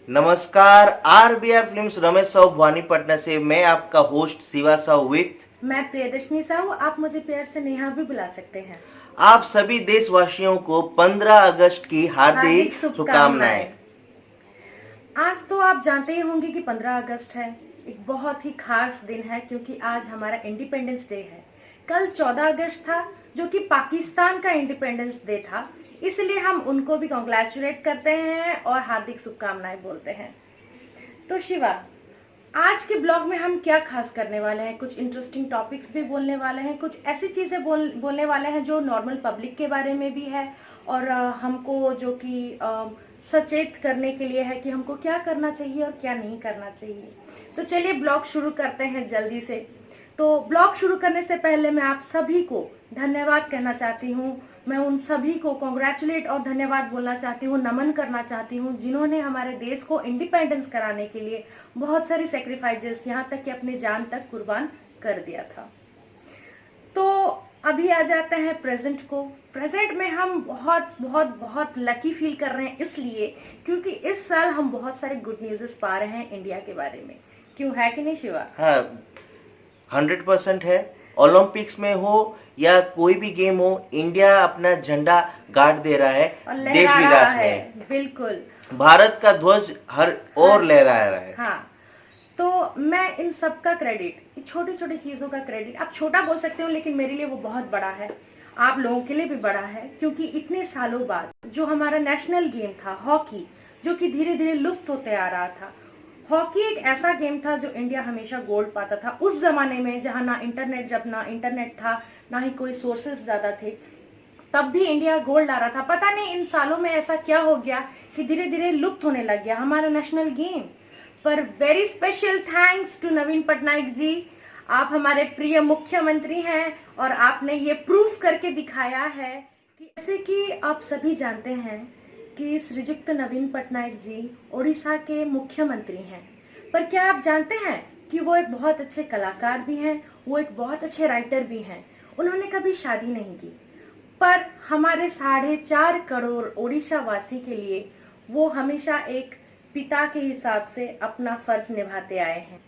नमस्कार। RBR films Ramesh Sahu Bhawanipatna से मैं आपका होस्ट शिवा साहू विथ मैं प्रियदर्शनी साहू, आप मुझे प्यार से नेहा भी बुला सकते हैं। आप सभी देशवासियों को 15 अगस्त की हार्दिक हार्दिक शुभकामनाएं। शुभकामनाएं। आज तो आप जानते ही होंगे कि 15 अगस्त है। एक बहुत ही खास दिन है क्योंकि आज हमारा इंडिपेंडेंस डे है। कल 14 अगस्त था जो कि पाकिस्तान का इंडिपेंडेंस डे था, इसलिए हम उनको भी कॉन्ग्रेचुलेट करते हैं और हार्दिक शुभकामनाएं बोलते हैं। तो शिवा, आज के ब्लॉग में हम क्या खास करने वाले हैं? कुछ इंटरेस्टिंग टॉपिक्स भी बोलने वाले हैं, कुछ ऐसी चीज़ें बोलने वाले हैं जो नॉर्मल पब्लिक के बारे में भी है और हमको जो कि सचेत करने के लिए है कि हमको क्या करना चाहिए और क्या नहीं करना चाहिए। तो चलिए ब्लॉग शुरू करते हैं जल्दी से। तो ब्लॉग शुरू करने से पहले मैं आप सभी को धन्यवाद कहना चाहती हूँ। मैं उन सभी को कॉन्ग्रेचुलेट और धन्यवाद बोलना चाहती हूँ, नमन करना चाहती हूँ जिन्होंने हमारे देश को इंडिपेंडेंस कराने के लिए बहुत सारी सेक्रीफाइसेस, यहाँ तक कि अपनी जान तक कुर्बान कर दिया था। तो अभी आ जाते हैं प्रेजेंट को। प्रेजेंट में हम बहुत बहुत बहुत लकी फील कर रहे हैं, इसलिए क्योंकि इस साल हम बहुत सारे गुड न्यूज़ पा रहे हैं इंडिया के बारे में। क्यों, है कि नहीं शिवा? हाँ, 100% है। ओलंपिक्स में हो या कोई भी गेम हो, इंडिया अपना झंडा गाड़ दे रहा है और देश लहरा रहा विदेश है। में। बिल्कुल, भारत का ध्वज हर ओर लहरा रहा है। हाँ। तो मैं इन सब का क्रेडिट, छोटी छोटी चीज़ों का क्रेडिट, आप छोटा बोल सकते हो लेकिन मेरे लिए वो बहुत बड़ा है, आप लोगों के लिए भी बड़ा है, क्योंकि इतने सालों बाद जो हमारा नेशनल गेम था हॉकी, जो कि धीरे धीरे लुप्त होते आ रहा था। हॉकी एक ऐसा गेम था जो इंडिया हमेशा गोल्ड पाता था उस जमाने में, जहाँ ना इंटरनेट, जब ना इंटरनेट था, ना ही कोई सोर्सेस ज़्यादा थे, तब भी इंडिया गोल्ड ला रहा था। पता नहीं इन सालों में ऐसा क्या हो गया कि धीरे धीरे लुप्त होने लग गया हमारा नेशनल गेम। पर वेरी स्पेशल थैंक्स टू नवीन पटनायक जी, आप हमारे प्रिय मुख्यमंत्री हैं और आपने ये प्रूफ करके दिखाया है कि, जैसे कि आप सभी जानते हैं कि श्रीयुक्त नवीन पटनायक जी ओडिशा के मुख्यमंत्री हैं। पर क्या आप जानते हैं कि वो एक बहुत अच्छे कलाकार भी हैं, वो एक बहुत अच्छे राइटर भी हैं। उन्होंने कभी शादी नहीं की, पर हमारे 4.5 करोड़ ओडिशा वासी के लिए वो हमेशा एक पिता के हिसाब से अपना फर्ज निभाते आए हैं।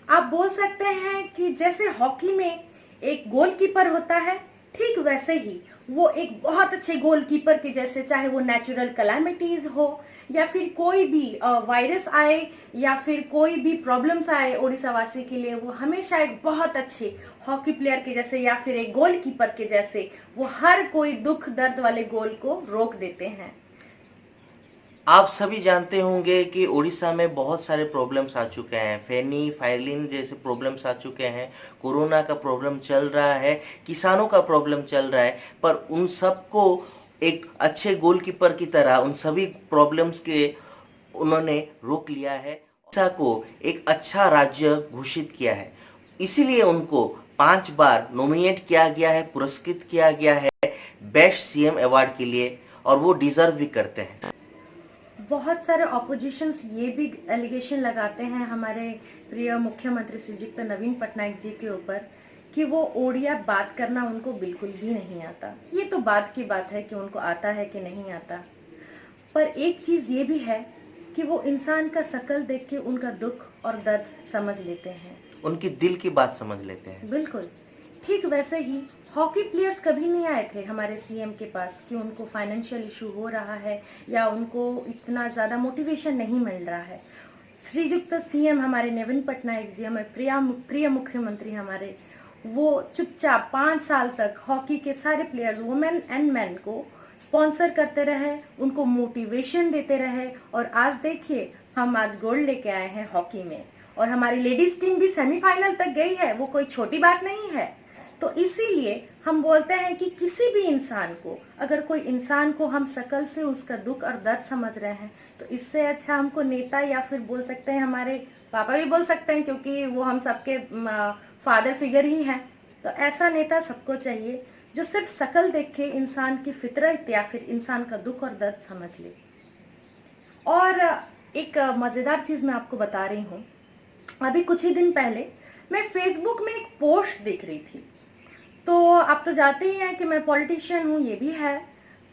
आप बोल सकते हैं कि जैसे हॉकी में एक गोलकीपर होता है, ठीक वैसे ही वो एक बहुत अच्छे गोलकीपर के जैसे, चाहे वो नेचुरल कैलामिटीज हो या फिर कोई भी वायरस आए या फिर कोई भी प्रॉब्लम्स आए ओडिशा वासी के लिए, वो हमेशा एक बहुत अच्छे हॉकी प्लेयर के जैसे या फिर एक गोलकीपर के जैसे वो हर कोई दुख दर्द वाले गोल को रोक देते हैं। आप सभी जानते होंगे कि उड़ीसा में बहुत सारे प्रॉब्लम्स आ चुके हैं। फेनी फाइलिन जैसे प्रॉब्लम्स आ चुके हैं, कोरोना का प्रॉब्लम चल रहा है, किसानों का प्रॉब्लम चल रहा है, पर उन सबको एक अच्छे गोलकीपर की तरह उन सभी प्रॉब्लम्स के उन्होंने रोक लिया है। उड़ीसा को एक अच्छा राज्य घोषित किया है, इसीलिए उनको 5 बार नॉमिनेट किया गया है, पुरस्कृत किया गया है बेस्ट सीएम अवार्ड के लिए, और वो डिजर्व भी करते हैं। बहुत सारे ऑपोजिशंस ये भी एलिगेशन लगाते हैं हमारे प्रिय मुख्यमंत्री श्रीयुक्त नवीन पटनायक जी के ऊपर कि वो ओडिया बात करना उनको बिल्कुल भी नहीं आता। ये तो बात की बात है कि उनको आता है कि नहीं आता, पर एक चीज़ ये भी है कि वो इंसान का शकल देख के उनका दुख और दर्द समझ लेते हैं, उनकी दिल की बात समझ लेते हैं। बिल्कुल। ठीक वैसे ही हॉकी प्लेयर्स कभी नहीं आए थे हमारे सीएम के पास कि उनको फाइनेंशियल इशू हो रहा है या उनको इतना ज़्यादा मोटिवेशन नहीं मिल रहा है। श्रीयुक्त सीएम हमारे नवीन पटनायक जी, हमारे प्रिय मुख्यमंत्री हमारे, वो चुपचाप 5 साल तक हॉकी के सारे प्लेयर्स, वुमेन एंड मैन को स्पॉन्सर करते रहे, उनको मोटिवेशन देते रहे, और आज देखिए हम आज गोल्ड लेके आए हैं हॉकी में और हमारी लेडीज टीम भी सेमीफाइनल तक गई है। वो कोई छोटी बात नहीं है। तो इसीलिए हम बोलते हैं कि किसी भी इंसान को, अगर कोई इंसान को हम शकल से उसका दुख और दर्द समझ रहे हैं, तो इससे अच्छा हमको नेता, या फिर बोल सकते हैं हमारे पापा भी बोल सकते हैं क्योंकि वो हम सबके फादर फिगर ही हैं, तो ऐसा नेता सबको चाहिए जो सिर्फ शकल देख के इंसान की फितरत या फिर इंसान का दुख और दर्द समझ ले। और एक मज़ेदार चीज़ मैं आपको बता रही हूँ। अभी कुछ ही दिन पहले मैं फेसबुक में एक पोस्ट देख रही थी। तो आप तो जानते ही हैं कि मैं पॉलिटिशियन हूँ, ये भी है।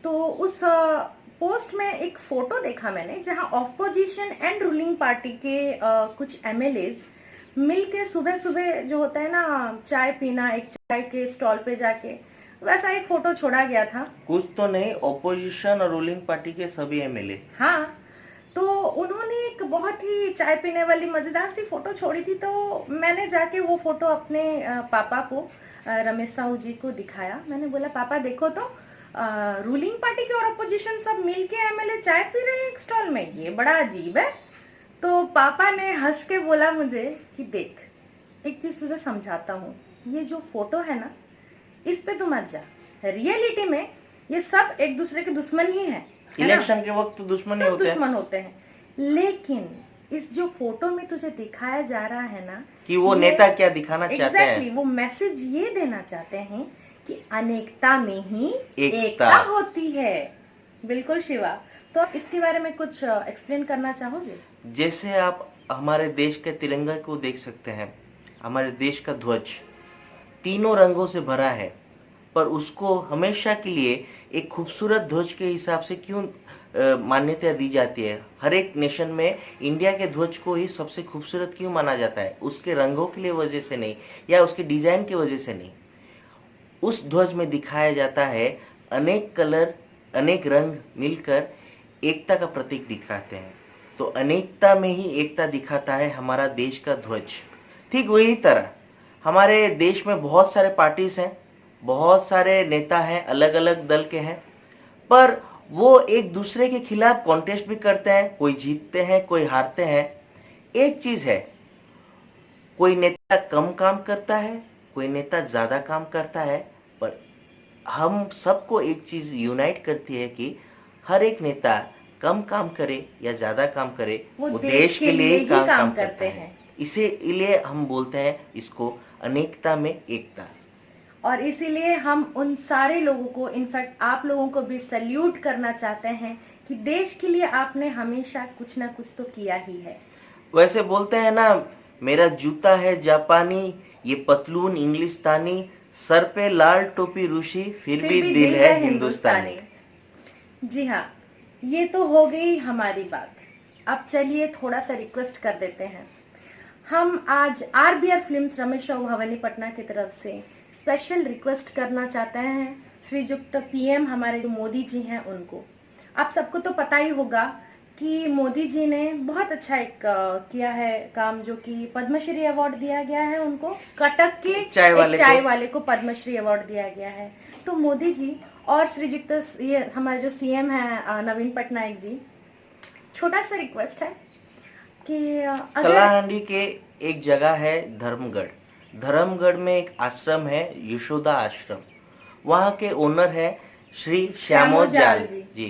तो उस पोस्ट में एक फोटो देखा मैंने जहां ऑपोजिशन एंड रूलिंग पार्टी के कुछ एमएलएज मिल के सुबह सुबह जो होता है ना चाय पीना, एक चाय के स्टॉल पे जाके, वैसा एक फोटो छोड़ा गया था। कुछ तो नहीं, ओपोजिशन और रूलिंग पार्टी के सभी एमएलए। हाँ, तो उन्होंने एक बहुत ही चाय पीने वाली मजेदार सी फोटो छोड़ी थी। तो मैंने जाके वो फोटो अपने पापा को, रमेश साहू जी को दिखाया। मैंने बोला पापा देखो तो रूलिंग पार्टी के और अपोजिशन सब मिलके एमएलए चाय पी रहे हैं एक स्टॉल में, ये बड़ा अजीब है। तो पापा ने हंस के बोला मुझे कि देख, एक चीज तुझे समझाता हूँ, ये जो फोटो है ना, इस पे तू मत जा, रियलिटी में ये सब एक दूसरे के दुश्मन ही है ना? इलेक्शन के वक्त तो दुश्मन ही सब होते हैं दुश्मन होते हैं, लेकिन इस जो फोटो में तुझे दिखाया जा रहा है ना कि वो नेता क्या दिखाना चाहते हैं। वो मैसेज ये देना चाहते हैं कि अनेकता में ही एकता एकता होती है। बिल्कुल शिवा, तो इसके बारे में कुछ एक्सप्लेन करना चाहोगे? जैसे आप हमारे देश के तिरंगा को देख सकते हैं, हमारे देश का ध्वज तीनों रंगों से भरा है, पर उसको हमेशा के लिए एक खूबसूरत ध्वज के हिसाब से क्यों मान्यता दी जाती है? हर एक नेशन में इंडिया के ध्वज को ही सबसे खूबसूरत क्यों माना जाता है? उसके रंगों के लिए वजह से नहीं, या उसके डिजाइन की वजह से नहीं। उस ध्वज में दिखाया जाता है अनेक कलर, अनेक रंग मिलकर एकता का प्रतीक दिखाते हैं। तो अनेकता में ही एकता दिखाता है हमारा देश का ध्वज। ठीक वही तरह हमारे देश में बहुत सारे पार्टीज हैं, बहुत सारे नेता हैं, अलग अलग दल के हैं, पर वो एक दूसरे के खिलाफ कॉन्टेस्ट भी करते हैं, कोई जीतते हैं, कोई हारते हैं। एक चीज है, कोई नेता कम काम करता है, कोई नेता ज्यादा काम करता है, पर हम सबको एक चीज यूनाइट करती है कि हर एक नेता कम काम करे या ज्यादा काम करे, वो देश के लिए ही काम करते हैं। इसीलिए हम बोलते हैं इसको अनेकता में एकता। और इसीलिए हम उन सारे लोगों को, इनफैक्ट आप लोगों को भी सैल्यूट करना चाहते हैं कि देश के लिए आपने हमेशा कुछ ना कुछ तो किया ही है। वैसे बोलते हैं ना, मेरा जूता है जापानी, ये पतलून इंग्लिस्तानी, सर पे लाल टोपी रूसी, फिर भी दिल है हिंदुस्तानी। जी हाँ, ये तो हो गई हमारी बात। अब चलिए थोड़ा सा रिक्वेस्ट कर देते हैं। हम आज आरबीआर फिल्म्स रमेश राव भवानी पटना की तरफ से स्पेशल रिक्वेस्ट करना चाहते हैं श्रीयुक्त पीएम हमारे जो मोदी जी हैं उनको। आप सबको तो पता ही होगा कि मोदी जी ने बहुत अच्छा एक किया है काम, जो कि पद्मश्री अवार्ड दिया गया है उनको। कटक के चाय वाले को पद्मश्री अवार्ड दिया गया है। तो मोदी जी और श्रीयुक्त ये हमारे जो सीएम है नवीन पटनायक जी, छोटा सा रिक्वेस्ट है कि कलाहांडी के एक जगह है धर्मगढ़, धर्मगढ़ में एक आश्रम है यशोदा आश्रम, वहाँ के ओनर है श्री श्यामोजाल जी।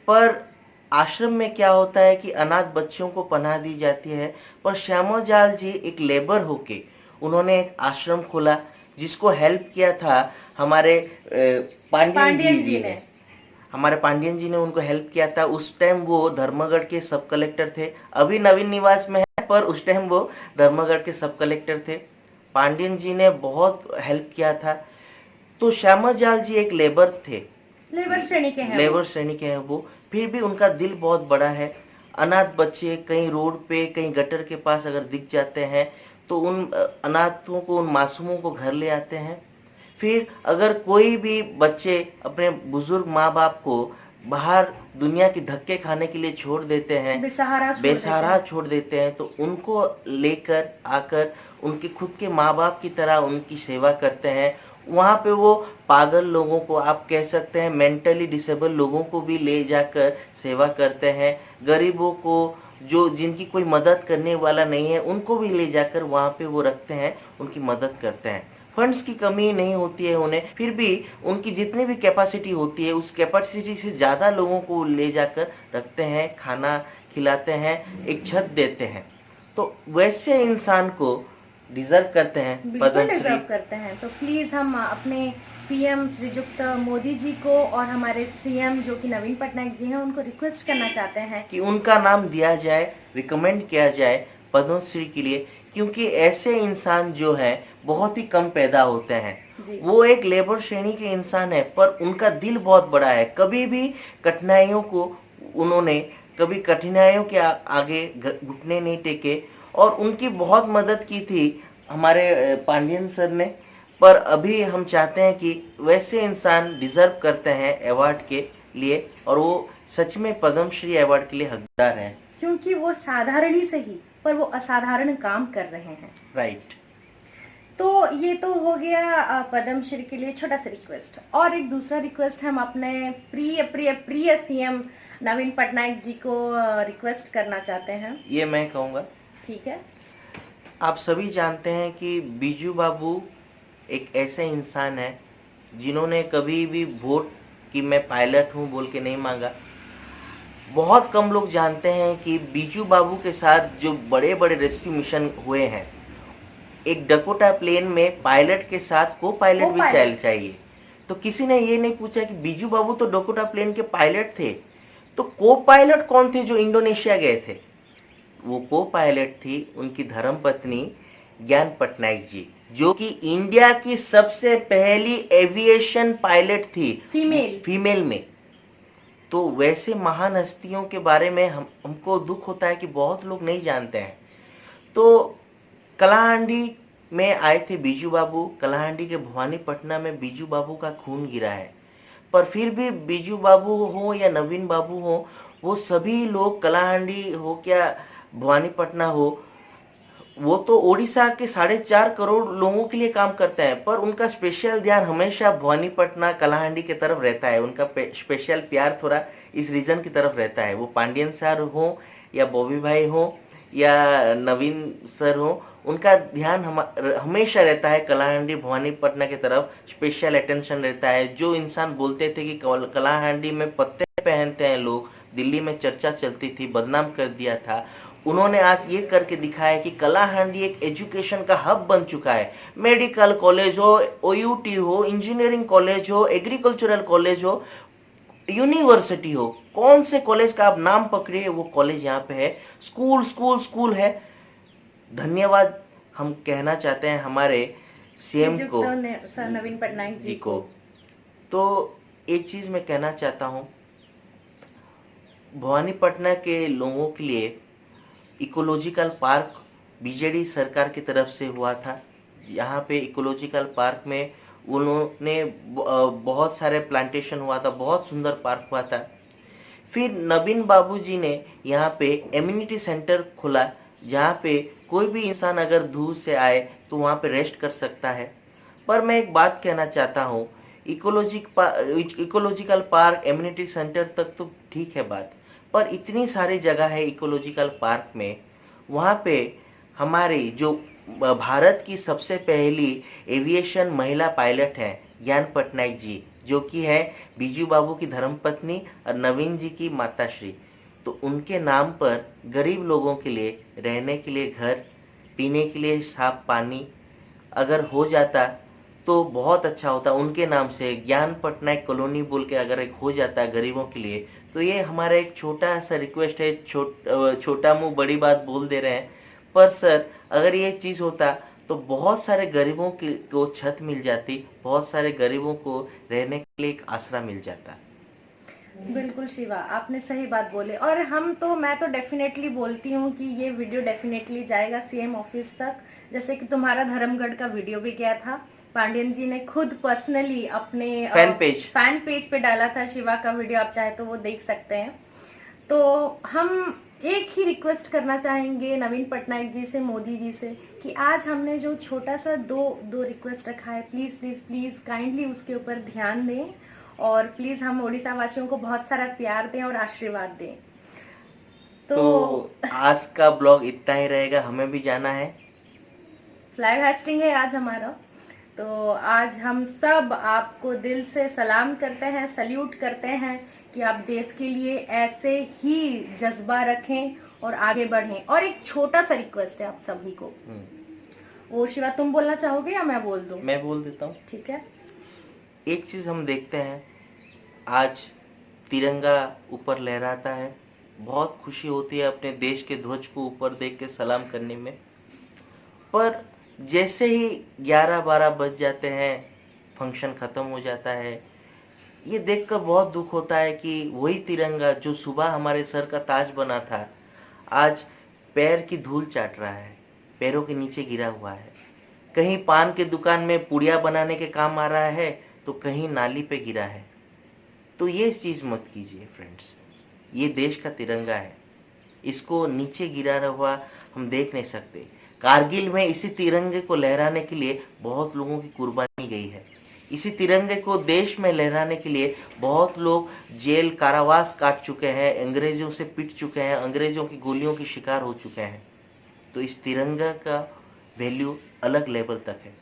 पर आश्रम में क्या होता है कि अनाथ बच्चों को पनाह दी जाती है, पर श्यामोजाल जी एक लेबर होके उन्होंने एक आश्रम खोला, जिसको हेल्प किया था हमारे पांडियन जी ने। हमारे पांडियन जी ने उनको हेल्प किया था। उस टाइम वो धर्मगढ़ के सब कलेक्टर थे, अभी नवीन निवास में है, पर उस टाइम वो धर्मगढ़ के सब कलेक्टर थे। पांडियन जी ने बहुत हेल्प किया था। तो श्यामोजाल जी एक लेबर थे, लेबर श्रेणी के हैं वो, फिर भी उनका दिल बहुत बड़ा है। अनाथ बच्चे कहीं रोड पे, कहीं गटर के पास अगर दिख जाते हैं तो उन अनाथों को, उन मासूमों को घर ले आते हैं। फिर अगर कोई भी बच्चे अपने बुजुर्ग माँ बाप को बाहर दुनिया की धक्के खाने के लिए छोड़ देते हैं, बेसहारा छोड़ देते हैं, तो उनको लेकर आकर उनके खुद के माँ बाप की तरह उनकी सेवा करते हैं। वहाँ पे वो पागल लोगों को, आप कह सकते हैं मेंटली डिसेबल लोगों को भी ले जाकर सेवा करते हैं। गरीबों को, जो जिनकी कोई मदद करने वाला नहीं है, उनको भी ले जाकर वहाँ पे वो रखते हैं, उनकी मदद करते हैं। फंड्स की कमी नहीं होती है उन्हें, फिर भी उनकी जितनी भी कैपेसिटी होती है उस कैपेसिटी से ज़्यादा लोगों को ले जाकर रखते हैं, खाना खिलाते हैं, एक छत देते हैं। तो वैसे इंसान को डिजर्व करते हैं, बिल्कुल डिजर्व करते हैं। तो प्लीज़ हम अपने पीएम श्रीयुक्त मोदी जी को और हमारे सीएम जो कि नवीन पटनायक जी हैं उनको रिक्वेस्ट करना चाहते हैं कि उनका नाम दिया जाए, रिकमेंड किया जाए पद्मश्री के लिए, क्योंकि ऐसे इंसान जो हैं बहुत ही कम पैदा होते हैं। जी। वो एक लेबर श्रेणी के इंसान है, पर उनका दिल बहुत बड़ा है। कभी भी कठिनाइयों को उन्होंने कभी कठिनाइयों के आगे घुटने नहीं टेके, और उनकी बहुत मदद की थी हमारे पांडियन सर ने। पर अभी हम चाहते हैं कि वैसे इंसान डिजर्व करते हैं अवार्ड के लिए, और वो सच में पद्मश्री अवार्ड के लिए हकदार हैं। क्योंकि वो साधारण ही सही, पर वो असाधारण काम कर रहे हैं। राइट। तो ये तो हो गया पद्मश्री के लिए छोटा सा रिक्वेस्ट। और एक दूसरा रिक्वेस्ट हम अपने प्रिय प्रिय प्रिय सीएम नवीन पटनायक जी को रिक्वेस्ट करना चाहते हैं। ये मैं कहूँगा, ठीक है। आप सभी जानते हैं कि बीजू बाबू एक ऐसे इंसान है जिन्होंने कभी भी वोट कि मैं पायलट हूँ बोल के नहीं मांगा। बहुत कम लोग जानते हैं कि बीजू बाबू के साथ जो बड़े बड़े रेस्क्यू मिशन हुए हैं, एक डकोटा प्लेन में पायलट के साथ को पायलट भी चाहिए। तो किसी ने ये नहीं पूछा कि बीजू बाबू तो डकोटा प्लेन के पायलट थे, तो को पायलट कौन थे जो इंडोनेशिया गए थे? वो को पायलट थी उनकी धर्मपत्नी ज्ञान पटनायक जी, जो कि इंडिया की सबसे पहली एविएशन पायलट थी, फीमेल में। तो वैसे महान हस्तियों के बारे में हमको दुख होता है कि बहुत लोग नहीं जानते हैं। तो कलाहांडी में आए थे बीजू बाबू। कलाहांडी के भवानीपटना में बीजू बाबू का खून गिरा है, पर फिर भी बीजू बाबू हो या नवीन बाबू हो, वो सभी लोग कलाहांडी हो क्या भवानीपटना हो, वो तो ओडिशा के 4.5 करोड़ लोगों के लिए काम करते हैं, पर उनका स्पेशल ध्यान हमेशा भवानीपटना कलाहांडी की तरफ रहता है। उनका स्पेशल प्यार थोड़ा इस रीजन की तरफ रहता है। वो पांडियन सर हो या बॉबी भाई हो या नवीन सर हो, उनका ध्यान हमेशा रहता है कलाहांडी भवानीपटना की तरफ, स्पेशल अटेंशन रहता है। जो इंसान बोलते थे कि कलाहांडी में पत्ते पहनते हैं लोग, दिल्ली में चर्चा चलती थी, बदनाम कर दिया था, उन्होंने आज ये करके दिखाया कि कलाहांडी एक एजुकेशन का हब बन चुका है। मेडिकल कॉलेज हो, ओयूटी हो, इंजीनियरिंग कॉलेज हो, एग्रीकल्चरल कॉलेज हो, यूनिवर्सिटी हो, कौन से कॉलेज का आप नाम पकड़िए वो कॉलेज यहाँ पे है। स्कूल स्कूल स्कूल है। धन्यवाद हम कहना चाहते हैं हमारे सीएम को, सर नवीन पटनायक जी को। तो एक चीज मैं कहना चाहता हूँ, भवानीपटना के लोगों के लिए इकोलॉजिकल पार्क बीजेडी सरकार की तरफ से हुआ था। यहाँ पे इकोलॉजिकल पार्क में उन्होंने बहुत सारे प्लांटेशन हुआ था, बहुत सुंदर पार्क हुआ था। फिर नवीन बाबूजी ने यहाँ पे इम्यूनिटी सेंटर खोला, जहाँ पे कोई भी इंसान अगर दूर से आए तो वहाँ पे रेस्ट कर सकता है। पर मैं एक बात कहना चाहता हूँ, इकोलॉजिकल पार्क इम्यूनिटी सेंटर तक तो ठीक है बात, पर इतनी सारी जगह है इकोलॉजिकल पार्क में, वहाँ पे हमारी जो भारत की सबसे पहली एविएशन महिला पायलट हैं ज्ञान पटनायक जी, जो कि है बीजू बाबू की धर्मपत्नी और नवीन जी की माताश्री। तो उनके नाम पर गरीब लोगों के लिए रहने के लिए घर, पीने के लिए साफ पानी अगर हो जाता तो बहुत अच्छा होता। उनके नाम से ज्ञान पटनायक कॉलोनी बोल के अगर एक हो जाता है गरीबों के लिए, तो ये हमारा एक छोटा सा रिक्वेस्ट है। छोटा मुंह बड़ी बात बोल दे रहे हैं, पर सर अगर ये चीज़ होता तो बहुत सारे गरीबों को छत मिल जाती, बहुत सारे गरीबों को रहने के लिए एक आसरा मिल जाता। बिल्कुल शिवा, आपने सही बात बोले। और मैं तो डेफिनेटली बोलती हूँ कि ये वीडियो डेफिनेटली जाएगा सीएम ऑफिस तक, जैसे कि तुम्हारा धर्मगढ़ का वीडियो भी गया था। पांडियन जी ने खुद पर्सनली अपने फैन पेज पे डाला था शिवा का वीडियो, आप चाहे तो वो देख सकते हैं। तो हम एक ही रिक्वेस्ट करना चाहेंगे नवीन पटनायक जी से, मोदी जी से, कि आज हमने जो छोटा सा दो रिक्वेस्ट रखा है, प्लीज़ प्लीज़ प्लीज़ काइंडली उसके ऊपर ध्यान दें, और प्लीज़ हम ओडिशा वासियों को बहुत सारा प्यार दें और आशीर्वाद दें। तो आज का ब्लॉग इतना ही रहेगा, हमें भी जाना है, फ्लाई हास्टिंग है आज हमारा। तो आज हम सब आपको दिल से सलाम करते हैं, सल्यूट करते हैं कि आप देश के लिए ऐसे ही जज्बा रखें और आगे बढ़ें। और एक छोटा सा रिक्वेस्ट है आप सभी को। वो शिवा तुम बोलना चाहोगे या मैं बोल दूं? मैं बोल देता हूँ। ठीक है। एक चीज हम देखते हैं, आज तिरंगा ऊपर लहराता है, बहुत खुशी होती है अपने देश के ध्वज को ऊपर देख के सलाम करने में। पर जैसे ही 11-12 बज जाते हैं, फंक्शन ख़त्म हो जाता है। ये देखकर बहुत दुख होता है कि वही तिरंगा जो सुबह हमारे सर का ताज बना था, आज पैर की धूल चाट रहा है, पैरों के नीचे गिरा हुआ है। कहीं पान के दुकान में पुड़िया बनाने के काम आ रहा है तो कहीं नाली पे गिरा है। तो ये चीज़ मत कीजिए फ्रेंड्स। ये देश का तिरंगा है, इसको नीचे गिरा हुआ हम देख नहीं सकते। कारगिल में इसी तिरंगे को लहराने के लिए बहुत लोगों की कुर्बानी गई है। इसी तिरंगे को देश में लहराने के लिए बहुत लोग जेल कारावास काट चुके हैं, अंग्रेजों से पिट चुके हैं, अंग्रेजों की गोलियों की शिकार हो चुके हैं। तो इस तिरंगा का वैल्यू अलग लेवल तक है,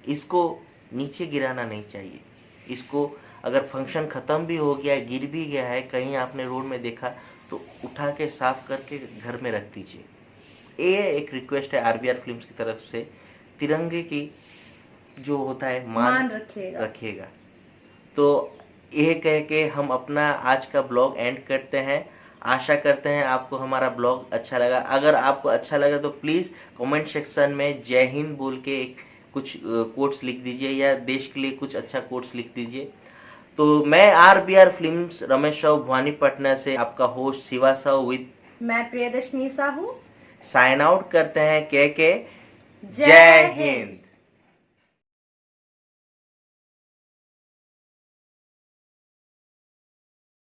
इसको नीचे गिराना नहीं चाहिए। इसको अगर फंक्शन ख़त्म भी हो गया है, गिर भी गया है, कहीं आपने रोड में देखा तो उठा के साफ करके घर में रख दीजिए। ये एक रिक्वेस्ट है आरबीआर फिल्म्स की तरफ से, तिरंगे की जो होता है मान रखिएगा। तो ये कह के हम अपना आज का ब्लॉग एंड करते हैं। आशा करते हैं आपको हमारा ब्लॉग अच्छा लगा। अगर आपको अच्छा लगा तो प्लीज़ कमेंट सेक्शन में जय हिंद बोल के कुछ कोट्स लिख दीजिए, या देश के लिए कुछ अच्छा कोट्स लिख दीजिए। तो मैं आरबीआर फिल्म्स रमेश राव भवानीपटना से आपका होस्ट शिवा साहू विद मैं प्रियदर्शनी साहू साइन आउट करते हैं। के जय हिंद।